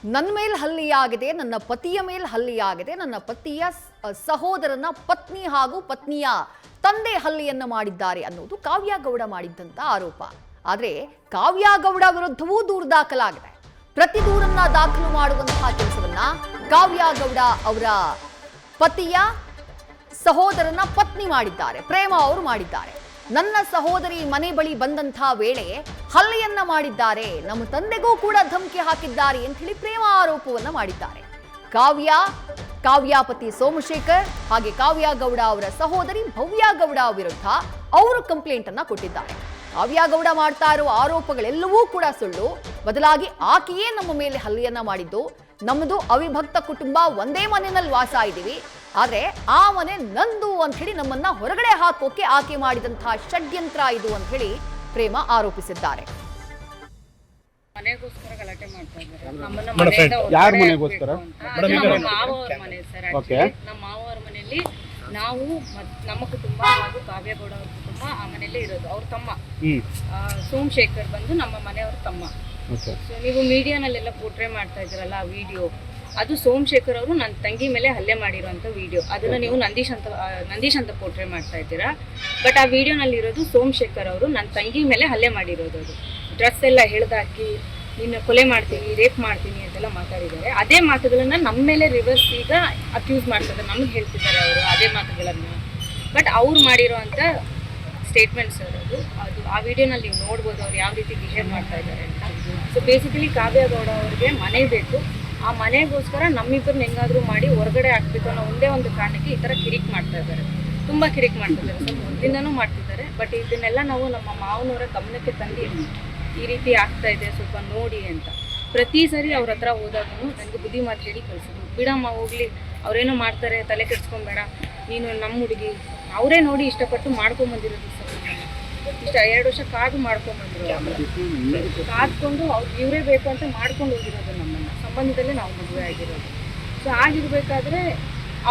ನನ್ನ ಮೇಲೆ ಹಲ್ಲೆಯಾಗಿದೆ, ನನ್ನ ಪತಿಯ ಮೇಲೆ ಹಲ್ಲೆಯಾಗಿದೆ, ನನ್ನ ಪತಿಯ ಸಹೋದರನ ಪತ್ನಿ ಹಾಗೂ ಪತ್ನಿಯ ತಂದೆ ಹಲ್ಲೆಯನ್ನ ಮಾಡಿದ್ದಾರೆ ಅನ್ನೋದು ಕಾವ್ಯ ಗೌಡ ಮಾಡಿದ್ದಂತ ಆರೋಪ. ಆದರೆ ಕಾವ್ಯ ಗೌಡ ವಿರುದ್ಧವೂ ದೂರು ದಾಖಲಾಗಿದೆ. ಪ್ರತಿ ದೂರನ್ನ ದಾಖಲು ಮಾಡುವಂತಹ ಕೆಲಸವನ್ನ ಕಾವ್ಯ ಗೌಡ ಅವರ ಪತಿಯ ಸಹೋದರನ ಪತ್ನಿ ಮಾಡಿದ್ದಾರೆ, ಪ್ರೇಮ ಅವರು ಮಾಡಿದ್ದಾರೆ. ನನ್ನ ಸಹೋದರಿ ಮನೆ ಬಳಿ ಬಂದಂತಹ ವೇಳೆ ಹಲ್ಲೆಯನ್ನ ಮಾಡಿದ್ದಾರೆ, ನಮ್ಮ ತಂದೆಗೂ ಕೂಡ ಧಮಕಿ ಹಾಕಿದ್ದಾರೆ ಅಂತ ಹೇಳಿ ಪ್ರೇಮ ಆರೋಪವನ್ನ ಮಾಡಿದ್ದಾರೆ. ಕಾವ್ಯ ಪತಿ ಸೋಮಶೇಖರ್ ಹಾಗೆ ಕಾವ್ಯ ಗೌಡ ಅವರ ಸಹೋದರಿ ಭವ್ಯ ಗೌಡ ವಿರುದ್ಧ ಅವರು ಕಂಪ್ಲೇಂಟ್ ಅನ್ನ ಕೊಟ್ಟಿದ್ದಾರೆ. ಕಾವ್ಯ ಗೌಡ ಮಾಡ್ತಾ ಇರುವ ಆರೋಪಗಳೆಲ್ಲವೂ ಕೂಡ ಸುಳ್ಳು, ಬದಲಾಗಿ ಆಕೆಯೇ ನಮ್ಮ ಮೇಲೆ ಹಲ್ಲೆಯನ್ನ ಮಾಡಿದ್ದು, ನಮ್ಮದು ಅವಿಭಕ್ತ ಕುಟುಂಬ, ಒಂದೇ ಮನೆಯಲ್ಲಿ ವಾಸ ಇದ್ದೀವಿ, ಆದ್ರೆ ಆ ಮನೆ ನಂದು ಅಂತ ಹೇಳಿ ನಮ್ಮನ್ನ ಹೊರಗಡೆ ಹಾಕೋಕೆ ಆಕೆ ಮಾಡಿದಂತಹ ಷಡ್ಯಂತ್ರ ಇದು ಅಂತ ಹೇಳಿ ಪ್ರೇಮ ಆರೋಪಿಸಿದ್ದಾರೆ. ಮನೆಗೋಸ್ಕರ ಗಲಾಟೆ ಮಾಡ್ತಾ ಇದ್ದಾರೆ. ನಮ್ಮನ್ನ ಮನೆಯಿಂದ ಯಾರ ಮನೆಗೋಸ್ಕರ? ನಮ್ಮ ಮಾವವರ ಮನೆ ಸರ್. ನಮ್ಮ ಮಾವವರ ಮನೆಯಲ್ಲಿ ನಾವು ನಮ್ಮ ಕುಟುಂಬ ಹಾಗೂ ಕಾವ್ಯಗೌಡ ಅವ್ರ ಕುಟುಂಬ ಆ ಮನೆಯಲ್ಲೇ ಇರೋದು. ಅವ್ರ ತಮ್ಮ ಸೋಮಶೇಖರ್ ಬಂದು ನಮ್ಮ ಮನೆಯವ್ರ ತಮ್ಮ. ಸೊ ನೀವು ಮೀಡಿಯಾನಲ್ಲೆಲ್ಲ ಪೋರ್ಟ್ರೇ ಮಾಡ್ತಾ ಇದ್ರಲ್ಲ ಆ ವಿಡಿಯೋ, ಅದು ಸೋಮಶೇಖರ್ ಅವರು ನನ್ನ ತಂಗಿ ಮೇಲೆ ಹಲ್ಲೆ ಮಾಡಿರೋಂಥ ವಿಡಿಯೋ. ಅದನ್ನ ನೀವು ನಂದೀಶ್ ಅಂತ ಪೋರ್ಟ್ರೇ ಮಾಡ್ತಾ ಇದ್ದೀರಾ. ಬಟ್ ಆ ವಿಡಿಯೋನಲ್ಲಿ ಇರೋದು ಸೋಮಶೇಖರ್ ಅವರು ನನ್ನ ತಂಗಿ ಮೇಲೆ ಹಲ್ಲೆ ಮಾಡಿರೋದು. ಅದು ಡ್ರೆಸ್ ಎಲ್ಲ ಹಿಡಿದಾಕಿ ನಿನ್ನ ಕೊಲೆ ಮಾಡ್ತೀನಿ, ರೇಪ್ ಮಾಡ್ತೀನಿ ಅಂತೆಲ್ಲ ಮಾತಾಡಿದ್ದಾರೆ. ಅದೇ ಮಾತುಗಳನ್ನ ನಮ್ಮ ಮೇಲೆ ರಿವರ್ಸ್ ಈಗ ಅಕ್ಯೂಸ್ ಮಾಡ್ತಿದ್ದಾರೆ, ನಮ್ಗೆ ಹೇಳ್ತಿದ್ದಾರೆ ಅವರು ಅದೇ ಮಾತುಗಳನ್ನ. ಬಟ್ ಅವ್ರು ಮಾಡಿರೋ ಅಂಥ ಸ್ಟೇಟ್ಮೆಂಟ್ಸ್ ಅದು ಆ ವಿಡಿಯೋನಲ್ಲಿ ನೀವು ನೋಡ್ಬೋದು ಅವ್ರು ಯಾವ ರೀತಿ ಬಿಹೇವ್ ಮಾಡ್ತಾ ಇದ್ದಾರೆ ಅಂತ. ಸೊ ಬೇಸಿಕಲಿ ಕಾವ್ಯ ಗೌಡ ಅವ್ರಿಗೆ ಮನೆ ಬೇಕು, ಆ ಮನೆಗೋಸ್ಕರ ನಮ್ಮಿಬ್ಬರನ್ನ ಹೆಂಗಾದ್ರೂ ಮಾಡಿ ಹೊರಗಡೆ ಹಾಕ್ಬೇಕು ಅನ್ನೋ ಒಂದೇ ಒಂದು ಕಾರಣಕ್ಕೆ ಈ ಥರ ಕಿರಿಕ್ ಮಾಡ್ತಾ ಇದ್ದಾರೆ, ತುಂಬ ಕಿರಿಕ್ ಮಾಡ್ತಾ ಇದ್ದಾರೆ. ಸ್ವಲ್ಪ ಮೊದಲಿಂದನೂ ಮಾಡ್ತಿದ್ದಾರೆ. ಬಟ್ ಇದನ್ನೆಲ್ಲ ನಾವು ನಮ್ಮ ಮಾವನವರ ಗಮನಕ್ಕೆ ತಂದು ಈ ರೀತಿ ಆಗ್ತಾ ಇದೆ ಸ್ವಲ್ಪ ನೋಡಿ ಅಂತ ಪ್ರತಿ ಸರಿ ಅವ್ರ ಹತ್ರ ಹೋದಾಗೂ ನನಗೆ ಬುದ್ಧಿ ಮಾತು ಹೇಳಿ ಕಳಿಸಿದ್ರು. ಬಿಡಮ್ಮ ಹೋಗ್ಲಿ, ಅವ್ರೇನೋ ಮಾಡ್ತಾರೆ, ತಲೆ ಕೆಡ್ಸ್ಕೊಂಬೇಡ, ನೀನು ನಮ್ಮ ಹುಡುಗಿ, ಅವರೇ ನೋಡಿ ಇಷ್ಟಪಟ್ಟು ಮಾಡ್ಕೊಂಬಂದಿರೋದು ಸರ್. ಇಷ್ಟ 2 ವರ್ಷ ಕಾದು ಮಾಡ್ಕೊಂಬಂದ್ರು, ಕಾದ್ಕೊಂಡು ಇವರೇ ಬೇಕು ಅಂತ ಮಾಡ್ಕೊಂಡು ಹೋಗಿರೋದು. ನಮ್ಮನ್ನು ಸಂಬಂಧದಲ್ಲೇ ನಾವು ಮದುವೆ ಆಗಿರೋದು. ಸೊ ಆಗಿರ್ಬೇಕಾದ್ರೆ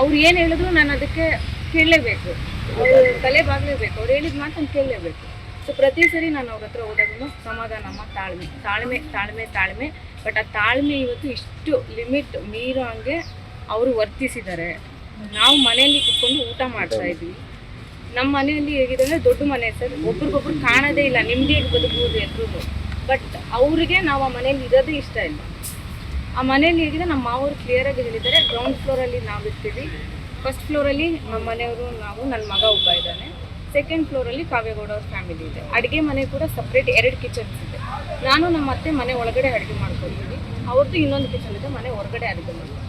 ಅವ್ರು ಏನು ಹೇಳಿದ್ರು ನಾನು ಅದಕ್ಕೆ ಕೇಳಲೇಬೇಕು, ಅವ್ರು ತಲೆ ಬಾಗಲೇಬೇಕು, ಅವ್ರು ಹೇಳಿದ ಮಾತನ್ನು ಕೇಳಲೇಬೇಕು. ಸೊ ಪ್ರತಿ ಸರಿ ನಾನು ಅವ್ರ ಹತ್ರ ಹೋದಾಗೂ ಸಮಾಧಾನಮ್ಮ, ತಾಳ್ಮೆ ತಾಳ್ಮೆ ತಾಳ್ಮೆ ತಾಳ್ಮೆ. ಬಟ್ ಆ ತಾಳ್ಮೆ ಇವತ್ತು ಇಷ್ಟು ಲಿಮಿಟ್ ಮೀರೋ ಹಂಗೆ ಅವರು ವರ್ತಿಸಿದ್ದಾರೆ. ನಾವು ಮನೆಯಲ್ಲಿ ಕುತ್ಕೊಂಡು ಊಟ ಮಾಡ್ತಾ ಇದ್ವಿ. ನಮ್ಮ ಮನೆಯಲ್ಲಿ ಹೇಗಿದೆ ಅಂದರೆ ದೊಡ್ಡ ಮನೆ ಸರ್, ಒಬ್ರಿಗೊಬ್ರು ಕಾಣೋದೇ ಇಲ್ಲ, ನೆಮ್ಮದಿಯಾಗಿ ಬದುಕಬಹುದು ಎಲ್ಲರೂ. ಬಟ್ ಅವ್ರಿಗೆ ನಾವು ಆ ಮನೇಲಿ ಇರೋದೇ ಇಷ್ಟ ಇಲ್ಲ. ಆ ಮನೇಲಿ ಹೇಗಿದೆ ನಮ್ಮ ಮಾವರು ಕ್ಲಿಯರಾಗಿ ಹೇಳಿದ್ದಾರೆ, ಗ್ರೌಂಡ್ ಫ್ಲೋರಲ್ಲಿ ನಾವು ಇರ್ತೀವಿ, ಫಸ್ಟ್ ಫ್ಲೋರಲ್ಲಿ ನಮ್ಮ ಮನೆಯವರು, ನಾವು, ನನ್ನ ಮಗ ಒಬ್ಬ ಇದ್ದಾನೆ, ಸೆಕೆಂಡ್ ಫ್ಲೋರಲ್ಲಿ ಕಾವ್ಯಗೌಡ ಅವ್ರ ಫ್ಯಾಮಿಲಿ ಇದೆ. ಅಡುಗೆ ಮನೆ ಕೂಡ ಸಪ್ರೇಟ್ 2 ಕಿಚನ್ಸ್ ಇದೆ. ನಾನು ನಮ್ಮ ಅತ್ತೆ ಮನೆ ಒಳಗಡೆ ಅಡುಗೆ ಮಾಡ್ಕೊಳ್ತೀವಿ, ಅವ್ರದ್ದು ಇನ್ನೊಂದು ಕಿಚನ್ ಇದೆ, ಮನೆ ಹೊರಗಡೆ ಅಡುಗೆ ಮಾಡ್ತೀವಿ.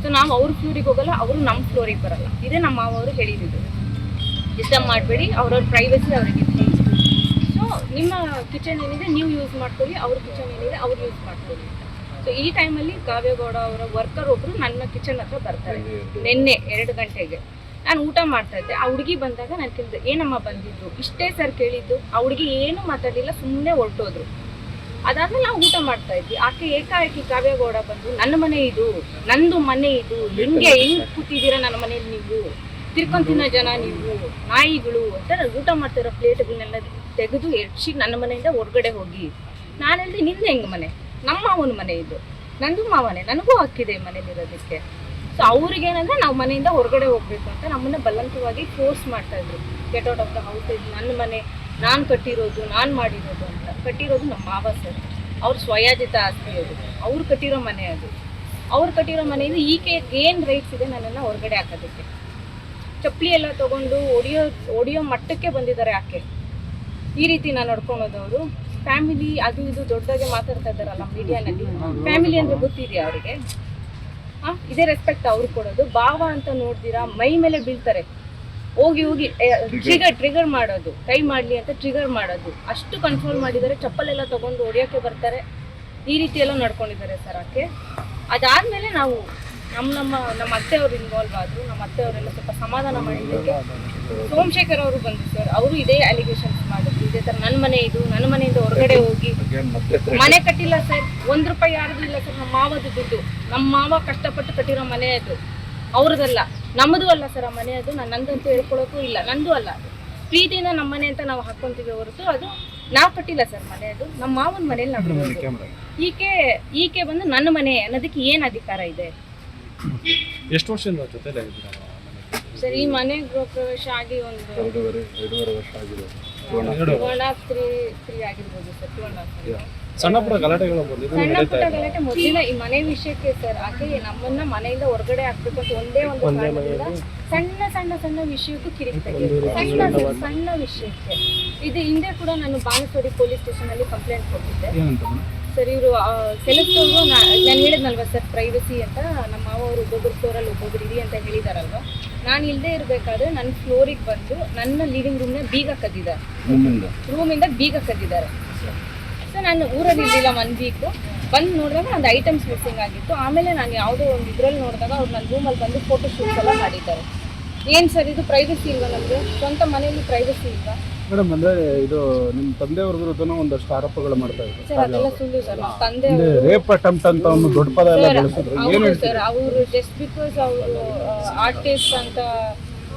ಸೊ ನಾವು ಅವ್ರ ಫ್ಲೋರಿಗೆ ಹೋಗಲ್ಲ, ಅವರು ನಮ್ಮ ಫ್ಲೋರಿಗೆ ಬರಲ್ಲ. ಇದೇ ನಮ್ಮ ಮಾವರು ಹೇಳಿದ್ದು, ಡಿಸ್ಟರ್ಬ್ ಮಾಡಬೇಡಿ, ಅವ್ರವ್ರ ಪ್ರೈವಸಿ ಅವರಿಗೆ. ಸೊ ನಿಮ್ಮ ಕಿಚನ್ ಏನಿದೆ ನೀವು ಯೂಸ್ ಮಾಡ್ಕೊಳ್ಳಿ, ಅವ್ರ ಕಿಚನ್ ಏನಿದೆ ಅವ್ರು ಯೂಸ್ ಮಾಡ್ಕೊಳ್ಳಿ. ಸೊ ಈ ಟೈಮಲ್ಲಿ ಕಾವ್ಯಗೌಡ ಅವರ ವರ್ಕರ್ ಒಬ್ಬರು ನನ್ನ ಕಿಚನ್ ಹತ್ರ ಬರ್ತಾರೆ. ನಿನ್ನೆ 2 ಗಂಟೆಗೆ ನಾನು ಊಟ ಮಾಡ್ತಾ ಇದ್ದೆ. ಆ ಹುಡುಗಿ ಬಂದಾಗ ನಾನು ಕೇಳಿದೆ, ಏನಮ್ಮ ಬಂದಿದ್ರು? ಇಷ್ಟೇ ಸರ್ ಕೇಳಿದ್ದು. ಆ ಹುಡುಗಿ ಏನೂ ಮಾತಾಡಲಿಲ್ಲ, ಸುಮ್ಮನೆ ಹೊರಟೋದ್ರು. ಅದಾದ್ಮೇಲೆ ನಾವು ಊಟ ಮಾಡ್ತಾ ಇದ್ವಿ. ಆಕೆ ಏಕಾಏಕಿ ಕಾವ್ಯಗೌಡ ಬಂದು, ನನ್ನ ಮನೆ ಇದು, ನಂದು ಮನೆ ಇದು, ಹೆಂಗ್ ಕೂತಿದ್ದೀರಾ ನನ್ನ ಮನೇಲಿ, ನೀವು ತಿರ್ಕೊಂತಿನ ಜನ, ನೀವು ನಾಯಿಗಳು ಅಂತ ಊಟ ಮಾಡ್ತಿರೋ ಪ್ಲೇಟ್ಗಳನ್ನೆಲ್ಲ ತೆಗೆದು ಎಡ್ಸಿ ನನ್ನ ಮನೆಯಿಂದ ಹೊರಗಡೆ ಹೋಗಿ. ನಾನು ಹೇಳಿದೆ, ನಿಂದು ಹೆಂಗೆ ಮನೆ? ನಮ್ಮ ಮಾವನ ಮನೆ ಇದು, ನಂದು ಮಾವನೇ, ನನಗೂ ಹಕ್ಕಿದೆ ಮನೇಲಿರೋದಕ್ಕೆ. ಸೊ ಅವ್ರಿಗೇನಂದ್ರೆ ನಾವು ಮನೆಯಿಂದ ಹೊರಗಡೆ ಹೋಗ್ಬೇಕು ಅಂತ ನಮ್ಮನ್ನ ಬಲವಂತವಾಗಿ ಫೋರ್ಸ್ ಮಾಡ್ತಾ ಇದ್ರು. Get out of the house, ಇದು ನನ್ನ ಮನೆ, ನಾನು ಕಟ್ಟಿರೋದು, ನಾನು ಮಾಡಿರೋದು ಅಂತ. ಕಟ್ಟಿರೋದು ನಮ್ಮ ಮಾವ ಸರ್, ಅವ್ರ ಸ್ವಯಾಜಿತ ಆಸ್ತಿ ಅದು, ಅವ್ರು ಕಟ್ಟಿರೋ ಮನೆ ಅದು. ಅವ್ರು ಕಟ್ಟಿರೋ ಮನೆಯಿಂದ ಈಕೆ ಏನು ರೈಟ್ಸ್ ಇದೆ ನನ್ನನ್ನು ಹೊರಗಡೆ ಹಾಕೋದಕ್ಕೆ? ಚಪ್ಪಲಿ ಎಲ್ಲ ತೊಗೊಂಡು ಹೊಡಿಯೋ ಮಟ್ಟಕ್ಕೆ ಬಂದಿದ್ದಾರೆ ಆಕೆ. ಈ ರೀತಿ ನಾನು ನಡ್ಕೊಳೋದವರು. ಫ್ಯಾಮಿಲಿ ಅದು ಇದು ದೊಡ್ಡದಾಗೆ ಮಾತಾಡ್ತಾ ಇದ್ದಾರಲ್ಲ ಮೀಡಿಯಾನಲ್ಲಿ, ಫ್ಯಾಮಿಲಿ ಅಂದರೆ ಗೊತ್ತಿದೆಯಾ ಅವರಿಗೆ? ಇದೇ ರೆಸ್ಪೆಕ್ಟ್ ಅವ್ರು ಕೊಡೋದು? ಭಾವ ಅಂತ ನೋಡ್ದಿರಾ ಮೈ ಮೇಲೆ ಬೀಳ್ತಾರೆ, ಹೋಗಿ ಟ್ರಿಗರ್ ಮಾಡೋದು, ಕೈ ಮಾಡಲಿ ಅಂತ ಟ್ರಿಗರ್ ಮಾಡೋದು. ಅಷ್ಟು ಕಂಟ್ರೋಲ್ ಮಾಡಿದ್ದಾರೆ. ಚಪ್ಪಲೆಲ್ಲ ತೊಗೊಂಡು ಹೊಡಿಯೋಕ್ಕೆ ಬರ್ತಾರೆ. ಈ ರೀತಿ ಎಲ್ಲ ನಡ್ಕೊಂಡಿದ್ದಾರೆ ಸರ್ ಆಕೆ. ಅದಾದಮೇಲೆ ನಾವು ನಮ್ಮ ಅತ್ತೆಯವರು ಇನ್ವಾಲ್ವ್ ಆದರು. ನಮ್ಮ ಅತ್ತೆಯವರೆಲ್ಲ ಸ್ವಲ್ಪ ಸಮಾಧಾನ ಮಾಡಿದ್ದಕ್ಕೆ ಸೋಮಶೇಖರ್ ಅವರು ಬಂದರು ಸರ್. ಅವರು ಇದೇ ಅಲಿಗೇಷನ್ಸ್ ಮಾಡಿದ್ರು, ಇದೇ ಥರ ನನ್ನ ಮನೆ ಇದು, ನನ್ನ ಮನೆಯಿಂದ ಹೊರಗಡೆ ಹೋಗಿ. ಮನೆ ಕಟ್ಟಿಲ್ಲ ಸರ್, 1 ರೂಪಾಯಿ ಯಾರ್ದು ಇಲ್ಲ ಸರ್, ನಮ್ಮ ಮಾವದು ದುಡ್ಡು. ನಮ್ಮ ಮಾವ ಕಷ್ಟಪಟ್ಟು ಕಟ್ಟಿರೋ ಮನೆ ಅದು, ಅವ್ರದ್ದಲ್ಲ, ನಮ್ಮದು ಅಲ್ಲ ಸರ್ ಆ ಮನೆ. ಅದು ನಂದಂತೂ ಹೇಳ್ಕೊಳಕ್ಕೂ ಇಲ್ಲ, ನಂದು ಅಲ್ಲ. ಪ್ರೀತಿಯಿಂದ ನಮ್ಮ ಮನೆ ಅಂತ ನಾವು ಹಾಕ್ಕೊಂತೀವಿ ಹೊರತು ಅದು ನಾವು ಕಟ್ಟಿಲ್ಲ ಸರ್ ಮನೆ. ಅದು ನಮ್ಮ ಮಾವನ ಮನೇಲಿ ನಾವು ಈಕೆ ಬಂದು ನನ್ನ ಮನೆ ಅನ್ನೋದಕ್ಕೆ ಏನ್ ಅಧಿಕಾರ ಇದೆ ಎಷ್ಟು ವರ್ಷದಿಂದ ಜೊತೆಲೇ ಇದ್ದೀರಾ ಸರ್? ಈ ಮನೆ ಗೃಹ ಪ್ರವೇಶ ಆಗಿ ಒಂದು 2.5 ವರ್ಷ ಆಗಿದೆ. 2.5-3 ಆಗಿರ್ಬೋದು ಸರ್. 2.5 ಸಣ್ಣ ಪುಟ್ಟ ಗಲಾಟೆಗಳು ಬಂದಿದ್ದು ಸಣ್ಣ ಪುಟ್ಟ ಗಲಾಟೆ ಮೊದಲಿನ ಈ ಮನೆ ವಿಷಯಕ್ಕೆ ಸರ್. ಆಕೆ ನಮ್ಮನ್ನ ಮನೆಯಿಂದ ಹೊರಗಡೆ ಹಾಕ್ಬೇಕು ಅಂತ ಒಂದೇ ಒಂದು ಕಾರಣದಿಂದ ಸಣ್ಣ ಸಣ್ಣ ಸಣ್ಣ ವಿಷಯಕ್ಕೂ ಕಿರಿಕ್ ತೆಗೆಯೋದು. ಸಣ್ಣ ವಿಷಯಕ್ಕೆ. ಇದು ಹಿಂದೆ ಕೂಡ ನಾನು ಬಾಣಸ್ವಾಡಿ ಪೊಲೀಸ್ ಸ್ಟೇಷನ್ ಅಲ್ಲಿ ಕಂಪ್ಲೇಂಟ್ ಕೊಟ್ಟಿದ್ದೆ ಸರ್. ಇವರು ಕೆಲಸದವರು ನಾನು ಹೇಳಿದ್ನಲ್ವ ಸರ್, ಪ್ರೈವಸಿ ಅಂತ. ನಮ್ಮ ಮಾವ ಅವರು ಒಬ್ಬೊಬ್ಬರು ಫ್ಲೋರಲ್ಲಿ ಒಬ್ಬೊಬ್ರು ಇರಿ ಅಂತ ಹೇಳಿದಾರಲ್ವ. ನಾನು ಇಲ್ಲದೆ ಇರಬೇಕಾದ್ರೆ ನನ್ನ ಫ್ಲೋರಿಗೆ ಬಂದು ನನ್ನ ಲಿವಿಂಗ್ ರೂಮ್ನ ಬೀಗ ಕದ್ದಿದ್ದಾರೆ, ರೂಮಿಂದ ಬೀಗ ಕದ್ದಿದ್ದಾರೆ. ಸೊ ನಾನು ಊರಲ್ಲಿ ಇರಲಿಲ್ಲ 1 ವೀಕ್. ಬಂದು ನೋಡಿದಾಗ ಒಂದು ಐಟಮ್ಸ್ ಮಿಸ್ಸಿಂಗ್ ಆಗಿತ್ತು. ಆಮೇಲೆ ನಾನು ಯಾವುದೋ ಒಂದು ಇದರಲ್ಲಿ ನೋಡಿದಾಗ ಅವ್ರು ನನ್ನ ರೂಮಲ್ಲಿ ಬಂದು ಫೋಟೋ ಶೂಟ್ಸ್ ಎಲ್ಲ ಮಾಡಿದ್ದಾರೆ. ಏನು ಸರ್ ಇದು ಪ್ರೈವಸಿ ಇಲ್ವಾ? ನಮಗೆ ಸ್ವಂತ ಮನೆಯಲ್ಲಿ ಪ್ರೈವಸಿ ಇಲ್ವಾ ಮೇಡಮ್? ಅಂದ್ರೆ ಇದು ನಿಮ್ಮ ತಂದೆಯವ್ರ ವಿರುದ್ಧನೂ ಒಂದಷ್ಟು ಆರೋಪಗಳು ಮಾಡ್ತಾ ಇದ್ದಾರೆ ಸರ್. ಅದೆಲ್ಲ ಸುಳ್ಳು ಸರ್. ನಮ್ಮ ತಂದೆ ರೇಪ್ ಅಟೆಂಪ್ಟ್ ಅಂತ ಒಂದು ದೊಡ್ಡ ಪದ ಎಲ್ಲ ಬಳಸಿದ್ರು. ಹೌದು ಸರ್. ಅವರು ಜಸ್ಟ್ ಬಿಕಾಸ್ ಅವರು ಆರ್ಟಿಸ್ಟ್ ಅಂತ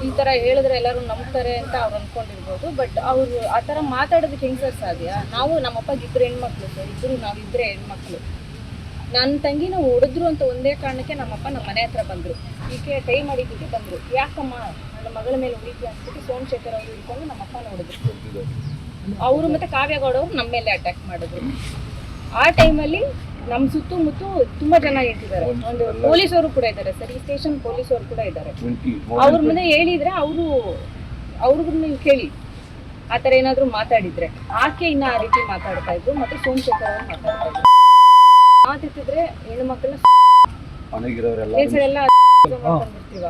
ಈ ಥರ ಹೇಳಿದ್ರೆ ಎಲ್ಲರೂ ನಂಬ್ತಾರೆ ಅಂತ ಅವ್ರು ಅಂದ್ಕೊಂಡಿರ್ಬೋದು. ಬಟ್ ಅವರು ಆ ಥರ ಮಾತಾಡೋದಕ್ಕೆ ಹೆಂಗೆ ಸರ್ ಸಾಧ್ಯ? ನಾವು ನಮ್ಮಪ್ಪಗೆ 2 ಹೆಣ್ಮಕ್ಳು ಸರ್. ನಾವಿಬ್ಬರೇ ಹೆಣ್ಮಕ್ಳು. ನನ್ನ ತಂಗಿನ ಹೊಡೆದ್ರು ಅಂತ ಒಂದೇ ಕಾರಣಕ್ಕೆ ನಮ್ಮಪ್ಪ ನಮ್ಮ ಮನೆ ಹತ್ರ ಬಂದರು. ಈಕೆ ಕೈ ಮಾಡಿದ್ದಕ್ಕೆ ಬಂದರು. ಯಾಕಮ್ಮ ನನ್ನ ಮಗಳ ಮೇಲೆ ಹೊಡಿತೀಯ ಅಂದ್ಬಿಟ್ಟು ಸೋಮಶೇಖರ್ ಅವರು ಇಟ್ಕೊಂಡು ನಮ್ಮಪ್ಪ ನೋಡಿದ್ರು. ಅವರು ಮತ್ತು ಕಾವ್ಯಗೌಡ ಅವರು ನಮ್ಮ ಮೇಲೆ ಅಟ್ಯಾಕ್ ಮಾಡಿದ್ರು. ಆ ಟೈಮಲ್ಲಿ ನಮ್ಮ ಸುತ್ತಮುತ್ತ ತುಂಬ ಜನ ಇಟ್ಟಿದ್ದಾರೆ. ಒಂದು ಪೊಲೀಸವರು ಕೂಡ ಇದ್ದಾರೆ ಸರ್. ಈ ಸ್ಟೇಷನ್ ಪೊಲೀಸವರು ಕೂಡ ಇದ್ದಾರೆ. ಅವ್ರ ಮುಂದೆ ಹೇಳಿದ್ರೆ ಅವ್ರಿಗೂ ನೀವು ಕೇಳಿ ಆ ಥರ ಏನಾದರೂ ಮಾತಾಡಿದ್ರೆ. ಆಕೆ ಇನ್ನು ಆ ರೀತಿ ಮಾತಾಡ್ತಾ ಇದ್ರು. ಮತ್ತು ಸೋಮಶೇಖರ್ ಅವರು ಮಾತಾಡ್ತಾ ಇದ್ರು. ಮಾತಿತ್ತಿದ್ರೆ ಹೆಣ್ಣು ಮಕ್ಕಳನ್ನ ಎಲ್ಲ ಬಂದಿರ್ತೀವ.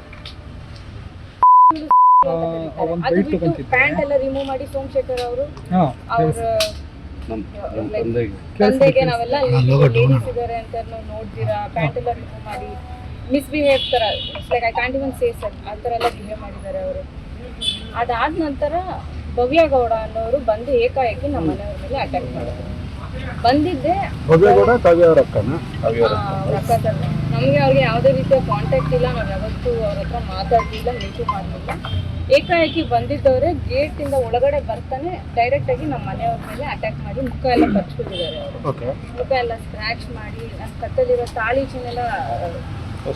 ಅದು ಬಿಟ್ಟು ಪ್ಯಾಂಟ್ ಎಲ್ಲ ರಿಮೂವ್ ಮಾಡಿ ಸೋಮಶೇಖರ್ ಅವರು ಅವ್ರ ತಂದೆಗೆ ನಾವೆಲ್ಲ ಲೇಡೀಸ್ ಇದ್ದಾರೆ ಅಂತ ನೋಡ್ತೀರಾ, ಪ್ಯಾಂಟ್ ಎಲ್ಲ ರಿಮೂವ್ ಮಾಡಿ ಮಿಸ್ಬಿಹೇವ್ ಥರ, like I can't even say sir, ಆ ಥರ ಎಲ್ಲ ಬಿಹೇವ್ ಮಾಡಿದ್ದಾರೆ ಅವರು. ಅದಾದ ನಂತರ ಭವ್ಯಗೌಡ ಅನ್ನೋರು ಬಂದು ಏಕಾಏಕಿ ನಮ್ಮ ಮನೆಯವ್ರ ಮೇಲೆ ಅಟ್ಯಾಕ್ ಮಾಡಿದ್ರು. ಬಂದಿದ್ದೆ ಅವ್ರ ಅಕ್ಕ ಸರ್. ನಮಗೆ ಅವ್ರಿಗೆ ಯಾವುದೇ ರೀತಿಯ ಕಾಂಟ್ಯಾಕ್ಟ್ ಇಲ್ಲ. ನಾವು ಯಾವತ್ತೂ ಅವ್ರ ಹತ್ರ ಮಾತಾಡಲಿಲ್ಲ, ಮೀಟು ಮಾಡಲಿಲ್ಲ. ಏಕಾಏಕಿ ಬಂದಿದ್ದವರೇ ಗೇಟಿಂದ ಒಳಗಡೆ ಬರ್ತಾನೆ ಡೈರೆಕ್ಟಾಗಿ ನಮ್ಮ ಮನೆಯವ್ರ ಮೇಲೆ ಅಟ್ಯಾಕ್ ಮಾಡಿ ಮುಖ ಎಲ್ಲ ಕಚ್ಬಿಟ್ಟಿದ್ದಾರೆ ಅವರು. ಮುಖ ಎಲ್ಲ ಸ್ಕ್ರ್ಯಾಚ್ ಮಾಡಿ ಕತ್ತಲಿರೋ ತಾಳಿ ಚೈನ್ ಎಲ್ಲ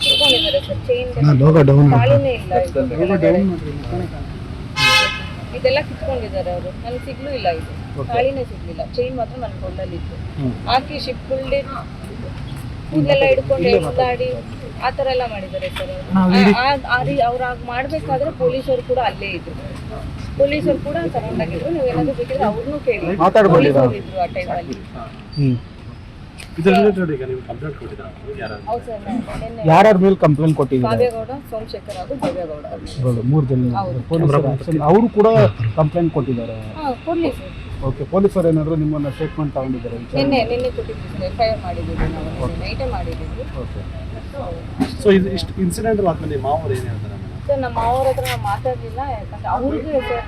ಕಿತ್ಕೊಂಡಿದ್ದಾರೆ ಸರ್. ಚೈನ್ ತಾಳಿನೇ ಇಲ್ಲ, ಇದೆಲ್ಲ ಕಿತ್ಕೊಂಡಿದ್ದಾರೆ ಅವರು. ನನಗೆ ಸಿಗ್ಲೂ ಇಲ್ಲ, ಇದು ತಾಳಿನೇ ಸಿಗ್ಲಿಲ್ಲ. ಚೈನ್ ಮಾತ್ರ ನನ್ನ ಕೊಳ್ಳಲ್ಲಿತ್ತು. ಹಾಕಿ ಶಿಪ್ ಫುಲ್ ಡೇ ಕೂದಲೆಲ್ಲ ಹಿಡ್ಕೊಂಡು ಎಳ್ದಾಡಿ ಆ ಥರ ಎಲ್ಲ ಮಾಡಿದ್ದಾರೆ ಸರ್. ಅವ್ರು ಆಗ ಮಾಡಬೇಕಾದ್ರೆ ಪೊಲೀಸರು ಕೂಡ ಅಲ್ಲೇ ಇದ್ರು. ಪೊಲೀಸರು ಕೂಡ ಸರೌಂಡ್ ಆಗಿದ್ರು. ನೀವು ಏನಾದರೂ ಬೇಕಿದ್ರೆ ಅವ್ರನ್ನೂ ಕೇಳಿ. ಪೊಲೀಸರು ಇದ್ರು ಆ ಟೈಮಲ್ಲಿ. ಹೌದು ಸರ್. ಯಾರ್ಯಾರ ಮೇಲೆ ಕಂಪ್ಲೇಂಟ್ ಕೊಟ್ಟಿದ್ದಾರೆ? ಕಾವ್ಯಗೌಡ, ಸೋಮಶೇಖರ್ ಹಾಗೂ ಭವ್ಯಗೌಡ 3 ಜನ. ಅವರು ಕೂಡ ಕಂಪ್ಲೇಂಟ್ ಕೊಟ್ಟಿದ್ದಾರೆ. ಪೊಲೀಸರು. ಓಕೆ. ಪೊಲೀಸರು ಏನಾದ್ರು ನಿಮ್ಮನ್ನ ಸ್ಟೇಟ್ಮೆಂಟ್ ತಗೊಂಡಿದ್ದಾರೆ? ನಿನ್ನೆ ಕೊಟ್ಟಿದ್ದೀವಿ ಸರ್. FIR ಮಾಡಿದ್ದೀವಿ ನಾವು. ನೈಟೇ ಮಾಡಿದ್ದೀವಿ. ಓಕೆ. ಸೊ ಇದು ಇಷ್ಟು ಇನ್ಸಿಡೆಂಟ್ ಆದ್ಮೇಲೆ ಮಾವರು ಏನು ಹೇಳ್ತಾರೆ ಸರ್? ನಮ್ಮ ಮಾವರ ಹತ್ರ ನಾವು ಮಾತಾಡಲಿಲ್ಲ. ಯಾಕಂದ್ರೆ ಅವ್ರಿಗೆ ಸರ್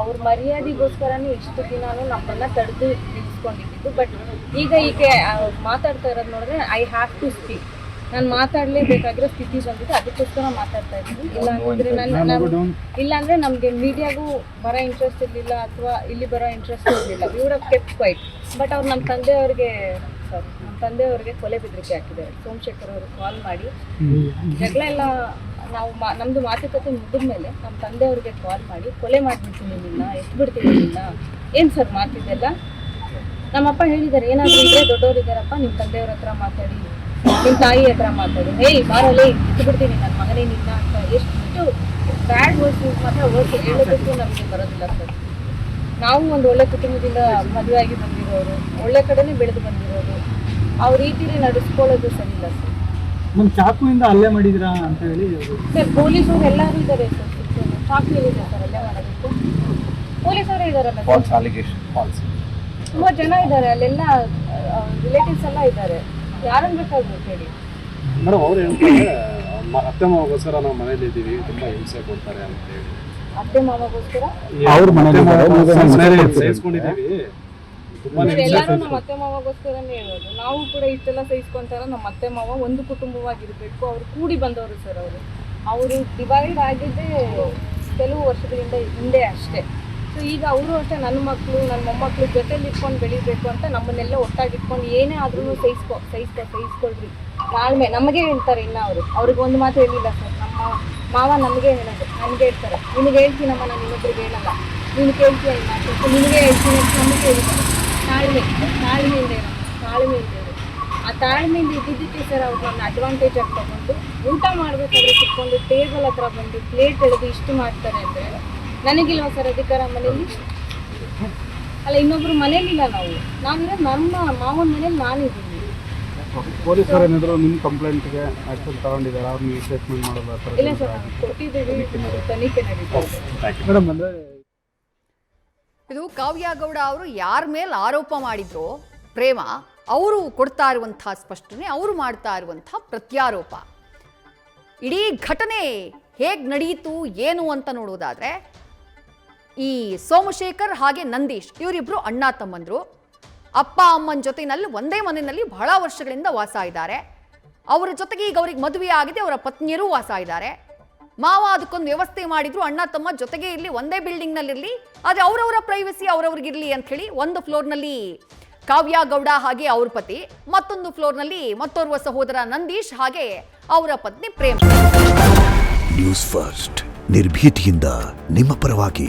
ಅವ್ರ ಮರ್ಯಾದೆಗೋಸ್ಕರನೇ ಇಷ್ಟು ದಿನಾನು ನಮ್ಮನ್ನ ತಡೆದು ನಿಲ್ಲಿಸ್ಕೊಂಡಿದ್ದು. ಬಟ್ ಈಗ ಈಕೆ ಮಾತಾಡ್ತಾ ಇರೋದು ನೋಡಿದ್ರೆ ಐ ಹ್ಯಾವ್ ಟು ಸ್ಪೀಕ್. ನಾನು ಮಾತಾಡಲೇಬೇಕಾಗಿರೋ ಸ್ಥಿತಿ ಬಂದಿದೆ. ಅದಕ್ಕೋಸ್ಕರ ಮಾತಾಡ್ತಾ ಇದ್ದೀನಿ. ಇಲ್ಲಾಂದರೆ ನಮಗೆ ಮೀಡಿಯಾಗೂ ಬರೋ ಇಂಟ್ರೆಸ್ಟ್ ಇರಲಿಲ್ಲ, ಅಥವಾ ಇಲ್ಲಿ ಬರೋ ಇಂಟ್ರೆಸ್ಟ್ ಇರಲಿಲ್ಲ. We would have kept quiet. But ಅವ್ರು ನಮ್ಮ ತಂದೆಯವ್ರಿಗೆ ಕೊಲೆ ಬೆದರಿಕೆ ಹಾಕಿದ್ದಾರೆ. ಸೋಮಶೇಖರ್ ಅವರು ಕಾಲ್ ಮಾಡಿ ಜಗಳ ಎಲ್ಲ ನಾವು ನಮ್ಮದು ಮಾತುಕತೆ ಮುಗಿದ್ಮೇಲೆ ನಮ್ಮ ತಂದೆಯವ್ರಿಗೆ ಕಾಲ್ ಮಾಡಿ ಕೊಲೆ ಮಾಡಿಬಿಡ್ತೀನಿ ನಿನ್ನ, ಎಷ್ಟು ಬಿಡ್ತೀನಿ ನಿನ್ನ, ಏನು ಸರ್ ಮಾತಿದೆಲ್ಲ. ನಮ್ಮಪ್ಪ ಹೇಳಿದ್ದಾರೆ, ಏನಾದರೂ ಇದ್ರೆ ದೊಡ್ಡವರಿದ್ದಾರಪ್ಪ, ನಿಮ್ಮ ತಂದೆಯವ್ರ ಹತ್ರ ಮಾತಾಡಿ, ನಿಮ್ಮ ತಾಯಿ ಹತ್ರ ಮಾತಾಡಿ, ಹೇಯ್ ಬಾರಲ್ಲೇ ಇಟ್ಟು ಬಿಡ್ತೀನಿ ನನ್ನ ಮಗನೇ ನಿನ್ನ ಅಂತ. ಎಷ್ಟು ಬ್ಯಾಡ್ ವರ್ಡ್ಸ್ ಮಾತ್ರ ವರ್ಡ್ಸ್ ಹೇಳೋದಕ್ಕೂ ನಮಗೆ ಬರೋದಿಲ್ಲ ಸರ್. ನಾವು ಒಂದು ಒಳ್ಳೆ ಕುಟುಂಬದಿಂದ ಮದುವೆ ಆಗಿ ಬಂದಿರೋರು, ಒಳ್ಳೆ ಕಡೆನೇ ಬೆಳೆದು ಬಂದಿರೋರು. ಅವ್ರ ರೀತಿಲಿ ನಡೆಸ್ಕೊಳ್ಳೋದು ಸರಿ ಇಲ್ಲ ಸರ್. ನಮ್ಮ ಚಾಕುವಿಂದ ಹಲ್ಲೆ ಮಾಡಿದ್ರಾ ಅಂತ ಹೇಳಿ ಸರ್ ಪೊಲೀಸರು ಎಲ್ಲರೂ ಇದ್ದಾರೆ ಸರ್. ಚಾಕು ಹೇಳಿದೆ ಸರ್ ಹಲ್ಲೆ ಮಾಡೋದಕ್ಕೆ. ಪೊಲೀಸರೇ ಇದ್ದಾರಲ್ಲ ಸರ್, ತುಂಬ ಜನ ಇದ್ದಾರೆ ಅಲ್ಲೆಲ್ಲ, ರಿಲೇಟಿವ್ಸ್ ಎಲ್ಲ ಇದ್ದಾರೆ. ಯಾರನ್ನು ಬೇಕಾದ್ರು ಹೇಳಿ. ಮೇಡಮ್ ಅವ್ರು ಹೇಳ್ತಾರೆ ಅತ್ತೆ ಮಾವಗೋಸ್ಕರ ನಾವು ಮನೇಲಿ ಇದ್ದೀವಿ, ತುಂಬಾ ಹಿಂಸೆ ಕೊಡ್ತಾರೆ ಅಂತ ಹೇಳಿ. ಅತ್ತೆ ಮಾವಗೋಸ್ಕರ ಅವ್ರ ಮನೆಯಲ್ಲಿ ಸಹಿಸ್ಕೊಂಡಿದ್ದೀವಿ. ಎಲ್ಲರೂ ನಮ್ಮ ಅತ್ತೆ ಮಾವಗೋಸ್ಕರನೇ ಹೇಳೋದು. ನಾವು ಕೂಡ ಇಷ್ಟೆಲ್ಲ ಸಹಿಸ್ಕೊಂತಾರ. ನಮ್ಮ ಅತ್ತೆ ಮಾವ ಒಂದು ಕುಟುಂಬವಾಗಿರ್ಬೇಕು. ಅವ್ರು ಕೂಡಿ ಬಂದವರು ಸರ್. ಅವರು ಡಿವೈಡ್ ಆಗಿದ್ದೇ ಕೆಲವು ವರ್ಷಗಳಿಂದ ಹಿಂದೆ ಅಷ್ಟೇ. ಸೊ ಈಗ ಅವರು ಅಷ್ಟೇ ನನ್ನ ಮಕ್ಕಳು ನನ್ನ ಮೊಮ್ಮಕ್ಕಳು ಜೊತೆಲಿ ಇಟ್ಕೊಂಡು ಬೆಳಿಬೇಕು ಅಂತ ನಮ್ಮನ್ನೆಲ್ಲ ಒಟ್ಟಾಗಿ ಇಟ್ಕೊಂಡು ಏನೇ ಆದ್ರೂ ಸಹಿಸ್ಕೊಳ್ರಿ ತಾಳ್ಮೆ ನಮಗೆ ಹೇಳ್ತಾರೆ. ಇನ್ನು ಅವ್ರಿಗೆ ಒಂದು ಮಾತು ಹೇಳಿಲ್ಲ ಸರ್, ನಮ್ಮ ಮಾವ ನಮಗೆ ಹೇಳೋದು, ನನಗೆ ಹೇಳ್ತಾರೆ ನಿನಗೆ ಹೇಳ್ತೀನಮ್ಮ, ನಾನು ಇನ್ನೊಬ್ರಿಗೆ ಹೇಳಲ್ಲ, ನೀನು ಕೇಳ್ತೀಯ ಈ ಮಾತು, ನಿನಗೆ ಹೇಳ್ತೀನಿ ಅಂತ ನಮಗೆ ಹೇಳ್ತಾರೆ. ತಾಳ್ಮೆಯಿಂದ ಇರೋ ಆ ತಾಳ್ಮೆಯಿಂದ ಇದ್ದಿದ್ದಕ್ಕೆ ಸರ್ ಅವ್ರು ನನ್ನ ಅಡ್ವಾಂಟೇಜ್ ಆಗಿ ತಗೊಂಡು ಊಟ ಮಾಡಬೇಕಾದ್ರೆ ಕುತ್ಕೊಂಡು ಟೇಬಲ್ ಹತ್ರ ಬಂದು ಪ್ಲೇಟ್ ಎಳೆದು ಇಷ್ಟು ಮಾಡ್ತಾರೆ ಅಂದರೆ ನನಗಿಲ್ವ ಸರ್ ಅಧಿಕಾರ ಮನೇಲಿ? ಅಲ್ಲ, ಇನ್ನೊಬ್ರು ಮನೇಲಿಲ್ಲ. ನಾವಿರೋ ನಮ್ಮ ಮಾವನ ಮನೇಲಿ ನಾನಿದ್ದೀನಿ. ಪೊಲೀಸರು ಏನಾದರೂ ನಿಮ್ಮ ಕಂಪ್ಲೇಂಟ್ಗೆ ಆ್ಯಕ್ಷನ್ ತಗೊಂಡಿದ್ದಾರೆ, ಅವ್ರು ನೀವು ಸ್ಟೇಟ್ಮೆಂಟ್ ಮಾಡೋದು? ಇಲ್ಲ ಸರ್, ನಾವು ಕೊಟ್ಟಿದ್ದೀವಿ, ತನಿಖೆ ನಡೀತದೆ. ಮೇಡಮ್ ಅಂದರೆ ಇದು ಕಾವ್ಯ ಗೌಡ ಅವರು ಯಾರ ಮೇಲೆ ಆರೋಪ ಮಾಡಿದ್ರು ಪ್ರೇಮ, ಅವರು ಕೊಡ್ತಾ ಇರುವಂತಹ ಸ್ಪಷ್ಟನೆ, ಅವರು ಮಾಡ್ತಾ ಇರುವಂತಹ ಪ್ರತ್ಯಾರೋಪ. ಇಡೀ ಘಟನೆ ಹೇಗೆ ನಡೆಯಿತು ಏನು ಅಂತ ನೋಡೋದಾದ್ರೆ, ಈ ಸೋಮಶೇಖರ್ ಹಾಗೆ ನಂದೀಶ್ ಇವರಿಬ್ರು ಅಣ್ಣ ತಮ್ಮಂದ್ರು. ಅಪ್ಪ ಅಮ್ಮನ ಜೊತೆನಲ್ಲಿ ಒಂದೇ ಮನೆಯಲ್ಲಿ ಬಹಳ ವರ್ಷಗಳಿಂದ ವಾಸ ಇದ್ದಾರೆ. ಅವರ ಜೊತೆಗೆ ಈಗ ಅವ್ರಿಗೆ ಮದುವೆ ಆಗಿದೆ, ಅವರ ಪತ್ನಿಯರು ವಾಸ ಇದ್ದಾರೆ. ಮಾವ ಅದಕ್ಕೊಂದು ವ್ಯವಸ್ಥೆ ಮಾಡಿದ್ರು, ಅಣ್ಣ ತಮ್ಮ ಜೊತೆಗೆ ಇರಲಿ, ಒಂದೇ ಬಿಲ್ಡಿಂಗ್ನಲ್ಲಿರಲಿ, ಆದರೆ ಅವರವರ ಪ್ರೈವಸಿ ಅವರವ್ರಿಗಿರಲಿ ಅಂತ ಹೇಳಿ ಒಂದು ಫ್ಲೋರ್ನಲ್ಲಿ ಕಾವ್ಯ ಗೌಡ ಹಾಗೆ ಅವ್ರ ಪತಿ, ಮತ್ತೊಂದು ಫ್ಲೋರ್ನಲ್ಲಿ ಮತ್ತೋರ್ವ ಸಹೋದರ ನಂದೀಶ್ ಹಾಗೆ ಅವರ ಪತ್ನಿ ಪ್ರೇಮ. ನ್ಯೂಸ್ ಫಸ್ಟ್ ನಿರ್ಭೀತಿಯಿಂದ ನಿಮ್ಮ ಪರವಾಗಿ.